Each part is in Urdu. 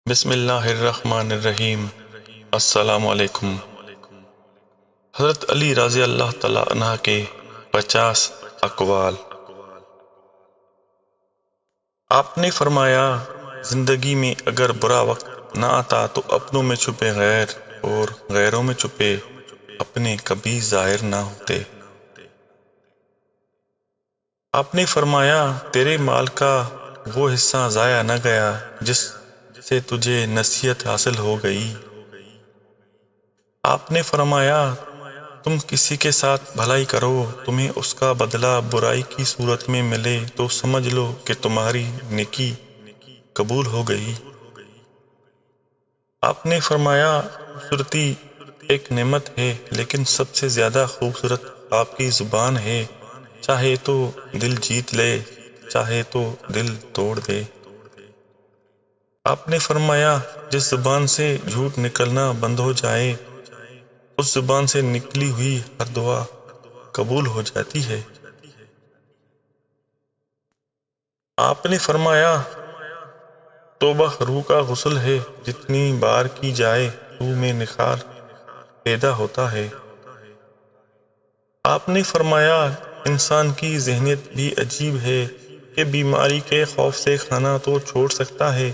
بسم اللہ الرحمن الرحیم۔ السلام علیکم۔ حضرت علی رضی اللہ تعالیٰ عنہ کے 50 اقوال۔ آپ نے فرمایا، زندگی میں اگر برا وقت نہ آتا تو اپنوں میں چھپے غیر اور غیروں میں چھپے اپنے کبھی ظاہر نہ ہوتے۔ آپ نے فرمایا، تیرے مال کا وہ حصہ ضائع نہ گیا جس سے تجھے نصیحت حاصل ہو گئی۔ آپ نے فرمایا، تم کسی کے ساتھ بھلائی کرو، تمہیں اس کا بدلہ برائی کی صورت میں ملے تو سمجھ لو کہ تمہاری نیکی قبول ہو گئی۔ آپ نے فرمایا، خوبصورتی ایک نعمت ہے لیکن سب سے زیادہ خوبصورت آپ کی زبان ہے، چاہے تو دل جیت لے، چاہے تو دل توڑ دے۔ آپ نے فرمایا، جس زبان سے جھوٹ نکلنا بند ہو جائے اس زبان سے نکلی ہوئی ہر دعا قبول ہو جاتی ہے۔ آپ نے فرمایا، توبہ روح کا غسل ہے، جتنی بار کی جائے روح میں نکھار پیدا ہوتا ہے۔ آپ نے فرمایا، انسان کی ذہنیت بھی عجیب ہے کہ بیماری کے خوف سے کھانا تو چھوڑ سکتا ہے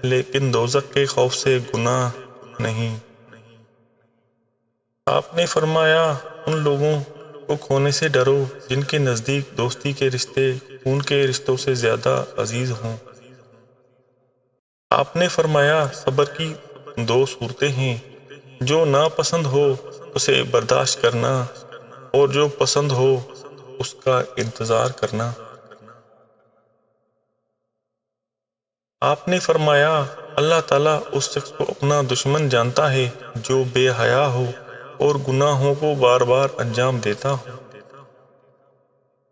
لیکن دوزخ کے خوف سے گناہ نہیں۔ آپ نے فرمایا، ان لوگوں کو کھونے سے ڈرو جن کے نزدیک دوستی کے رشتے خون کے رشتوں سے زیادہ عزیز ہوں۔ آپ نے فرمایا، صبر کی دو صورتیں ہیں، جو ناپسند ہو اسے برداشت کرنا اور جو پسند ہو اس کا انتظار کرنا۔ آپ نے فرمایا، اللہ تعالیٰ اس شخص کو اپنا دشمن جانتا ہے جو بے حیا ہو اور گناہوں کو بار بار انجام دیتا ہو۔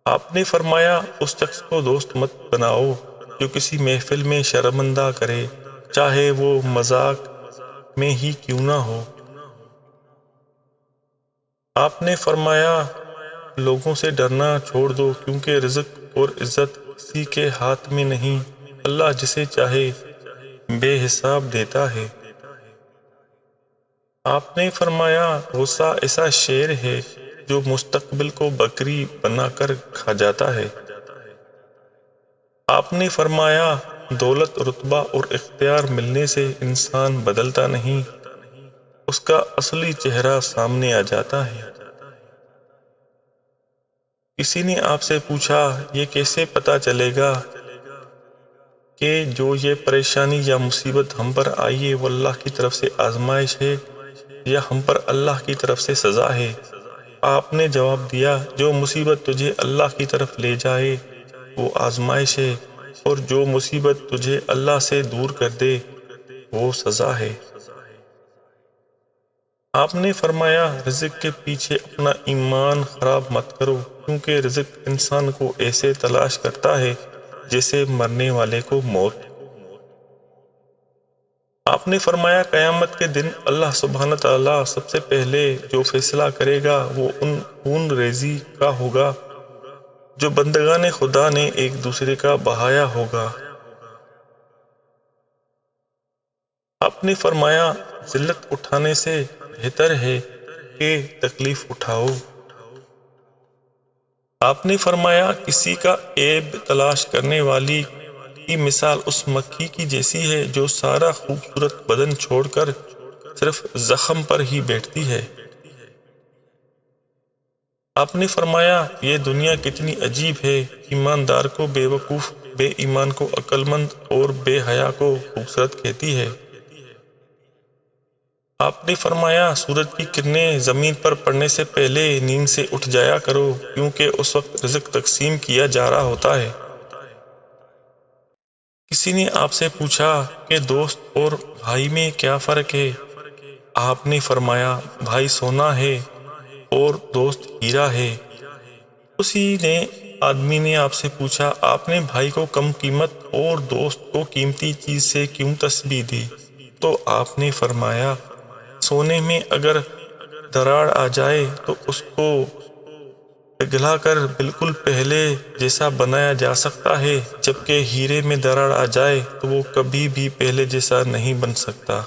آپ نے فرمایا، اس شخص کو دوست مت بناؤ جو کسی محفل میں شرمندہ کرے، چاہے وہ مذاق میں ہی کیوں نہ ہو۔ آپ نے فرمایا، لوگوں سے ڈرنا چھوڑ دو کیونکہ رزق اور عزت کسی کے ہاتھ میں نہیں، اللہ جسے چاہے بے حساب دیتا ہے۔ آپ نے فرمایا، غصہ ایسا شیر ہے جو مستقبل کو بکری بنا کر کھا جاتا ہے۔ آپ نے فرمایا، دولت، رتبہ اور اختیار ملنے سے انسان بدلتا نہیں، اس کا اصلی چہرہ سامنے آ جاتا ہے۔ کسی نے آپ سے پوچھا، یہ کیسے پتا چلے گا کہ جو یہ پریشانی یا مصیبت ہم پر آئی ہے وہ اللہ کی طرف سے آزمائش ہے یا ہم پر اللہ کی طرف سے سزا ہے؟ آپ نے جواب دیا، جو مصیبت تجھے اللہ کی طرف لے جائے وہ آزمائش ہے اور جو مصیبت تجھے اللہ سے دور کر دے وہ سزا ہے۔ آپ نے فرمایا، رزق کے پیچھے اپنا ایمان خراب مت کرو کیونکہ رزق انسان کو ایسے تلاش کرتا ہے جیسے مرنے والے کو موت۔ آپ نے فرمایا، قیامت کے دن اللہ سبحانہ تعالیٰ سب سے پہلے جو فیصلہ کرے گا وہ ان خون ریزی کا ہوگا جو بندگان خدا نے ایک دوسرے کا بہایا ہوگا۔ آپ نے فرمایا، ذلت اٹھانے سے بہتر ہے کہ تکلیف اٹھاؤ۔ آپ نے فرمایا، کسی کا عیب تلاش کرنے والی کی مثال اس مکھی کی جیسی ہے جو سارا خوبصورت بدن چھوڑ کر صرف زخم پر ہی بیٹھتی ہے۔ آپ نے فرمایا، یہ دنیا کتنی عجیب ہے، ایماندار کو بے وقوف، بے ایمان کو عقل مند اور بے حیا کو خوبصورت کہتی ہے۔ آپ نے فرمایا، سورج کی کرنیں زمین پر پڑنے سے پہلے نیند سے اٹھ جایا کرو کیونکہ اس وقت رزق تقسیم کیا جا رہا ہوتا ہے۔ کسی نے آپ سے پوچھا کہ دوست اور بھائی میں کیا فرق ہے؟ آپ نے فرمایا، بھائی سونا ہے اور دوست ہیرا ہے۔ اسی آدمی نے آپ سے پوچھا، آپ نے بھائی کو کم قیمت اور دوست کو قیمتی چیز سے کیوں تشبیہ دی؟ تو آپ نے فرمایا، سونے میں اگر دراڑ آ جائے تو اس کو پگھلا کر بالکل پہلے جیسا بنایا جا سکتا ہے، جبکہ ہیرے میں دراڑ آ جائے تو وہ کبھی بھی پہلے جیسا نہیں بن سکتا۔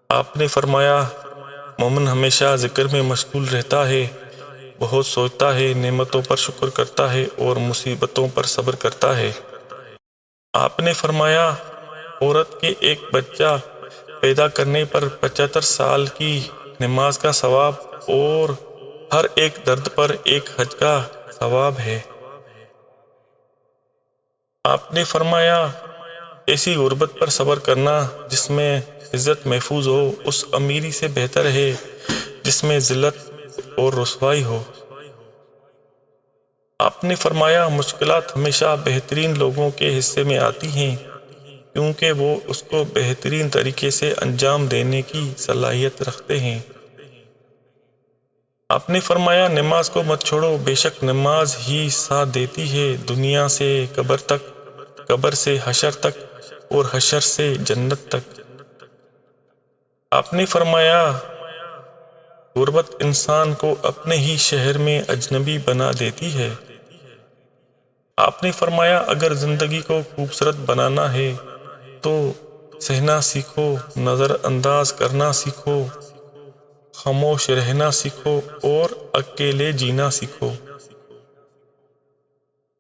آپ نے فرمایا، مومن ہمیشہ ذکر میں مشغول رہتا ہے، بہت سوچتا ہے، نعمتوں پر شکر کرتا ہے اور مصیبتوں پر صبر کرتا ہے۔ آپ نے فرمایا، عورت کے ایک بچہ پیدا کرنے پر 75 سال کی نماز کا ثواب اور ہر ایک درد پر ایک حج کا ثواب ہے۔ آپ نے فرمایا، ایسی غربت پر صبر کرنا جس میں عزت محفوظ ہو، اس امیری سے بہتر ہے جس میں ذلت اور رسوائی ہو۔ آپ نے فرمایا، مشکلات ہمیشہ بہترین لوگوں کے حصے میں آتی ہیں، کیونکہ وہ اس کو بہترین طریقے سے انجام دینے کی صلاحیت رکھتے ہیں۔ آپ نے فرمایا، نماز کو مت چھوڑو، بے شک نماز ہی ساتھ دیتی ہے دنیا سے قبر تک، قبر سے حشر تک اور حشر سے جنت تک۔ آپ نے فرمایا، غربت انسان کو اپنے ہی شہر میں اجنبی بنا دیتی ہے۔ آپ نے فرمایا، اگر زندگی کو خوبصورت بنانا ہے تو سہنا سیکھو، نظر انداز کرنا سیکھو، خاموش رہنا سیکھو اور اکیلے جینا سیکھو۔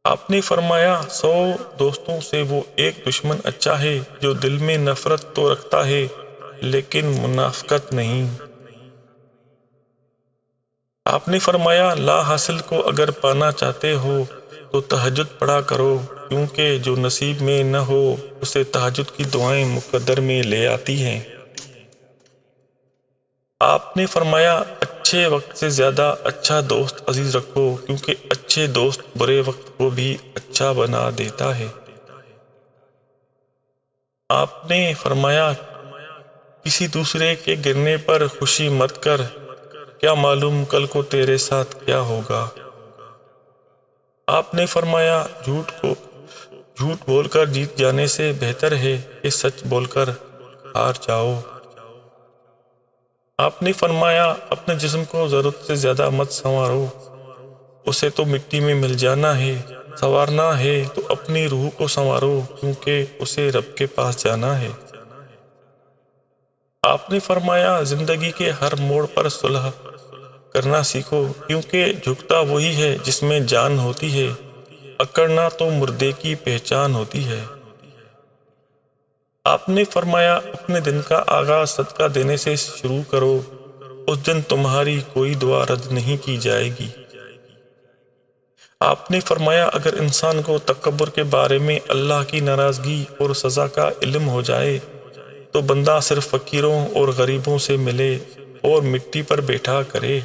آپ نے فرمایا، 100 دوستوں سے وہ ایک دشمن اچھا ہے جو دل میں نفرت تو رکھتا ہے لیکن منافقت نہیں۔ آپ نے فرمایا، لا حاصل کو اگر پانا چاہتے ہو تو تہجد پڑھا کرو، کیونکہ جو نصیب میں نہ ہو اسے تہجد کی دعائیں مقدر میں لے آتی ہیں۔ آپ نے فرمایا، اچھے وقت سے زیادہ اچھا دوست عزیز رکھو، کیونکہ اچھے دوست برے وقت کو بھی اچھا بنا دیتا ہے۔ آپ نے فرمایا، کسی دوسرے کے گرنے پر خوشی مت کر، کیا معلوم کل کو تیرے ساتھ کیا ہوگا۔ آپ نے فرمایا، جھوٹ بول کر جیت جانے سے بہتر ہے کہ سچ بول کر ہار جاؤ۔ آپ نے فرمایا، اپنے جسم کو ضرورت سے زیادہ مت سنوارو، اسے تو مٹی میں مل جانا ہے، سنوارنا ہے تو اپنی روح کو سنوارو، کیونکہ اسے رب کے پاس جانا ہے۔ آپ نے فرمایا، زندگی کے ہر موڑ پر صلح کرنا سیکھو، کیونکہ جھکتا وہی ہے جس میں جان ہوتی ہے، اکڑنا تو مردے کی پہچان ہوتی ہے۔ آپ نے فرمایا، اپنے دن کا آغاز صدقہ دینے سے شروع کرو، اس دن تمہاری کوئی دعا رد نہیں کی جائے گی۔ آپ نے فرمایا، اگر انسان کو تکبر کے بارے میں اللہ کی ناراضگی اور سزا کا علم ہو جائے تو بندہ صرف فقیروں اور غریبوں سے ملے اور مٹی پر بیٹھا کرے۔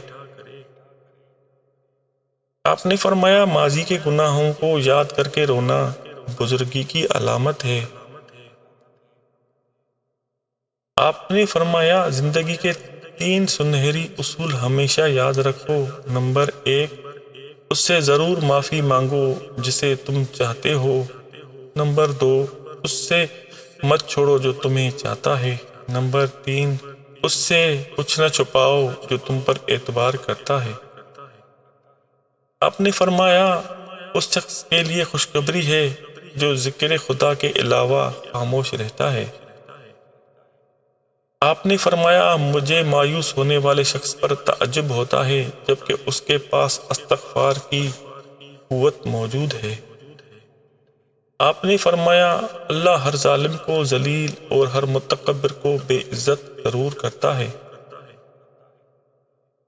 آپ نے فرمایا، ماضی کے گناہوں کو یاد کر کے رونا بزرگی کی علامت ہے۔ آپ نے فرمایا، زندگی کے 3 سنہری اصول ہمیشہ یاد رکھو۔ نمبر 1، اس سے ضرور معافی مانگو جسے تم چاہتے ہو۔ نمبر 2، اس سے مت چھوڑو جو تمہیں چاہتا ہے۔ نمبر 3، اس سے کچھ نہ چھپاؤ جو تم پر اعتبار کرتا ہے۔ آپ نے فرمایا، اس شخص کے لیے خوشخبری ہے جو ذکر خدا کے علاوہ خاموش رہتا ہے۔ آپ نے فرمایا، مجھے مایوس ہونے والے شخص پر تعجب ہوتا ہے جبکہ اس کے پاس استغفار کی قوت موجود ہے۔ آپ نے فرمایا، اللہ ہر ظالم کو ذلیل اور ہر متکبر کو بے عزت ضرور کرتا ہے۔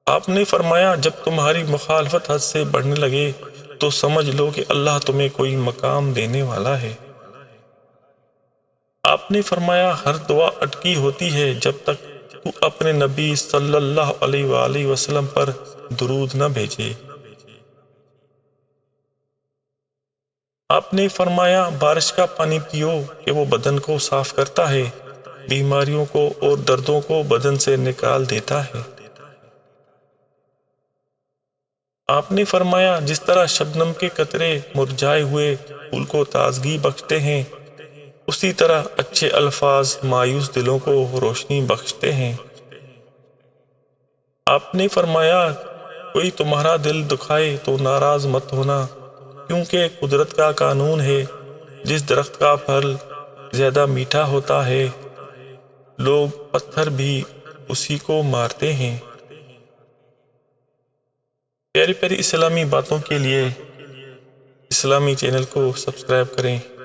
آپ نے فرمایا، جب تمہاری مخالفت حد سے بڑھنے لگے تو سمجھ لو کہ اللہ تمہیں کوئی مقام دینے والا ہے۔ آپ نے فرمایا، ہر دعا اٹکی ہوتی ہے جب تک تو اپنے نبی صلی اللہ علیہ وآلہ وسلم پر درود نہ بھیجے۔ آپ نے فرمایا، بارش کا پانی پیو کہ وہ بدن کو صاف کرتا ہے، بیماریوں کو اور دردوں کو بدن سے نکال دیتا ہے۔ آپ نے فرمایا، جس طرح شبنم کے قطرے مرجھائے ہوئے پھول کو تازگی بخشتے ہیں، اسی طرح اچھے الفاظ مایوس دلوں کو روشنی بخشتے ہیں۔ آپ نے فرمایا، کوئی تمہارا دل دکھائے تو ناراض مت ہونا، کیونکہ قدرت کا قانون ہے، جس درخت کا پھل زیادہ میٹھا ہوتا ہے لوگ پتھر بھی اسی کو مارتے ہیں۔ پیاری پیاری اسلامی باتوں کے لیے اسلامی چینل کو سبسکرائب کریں۔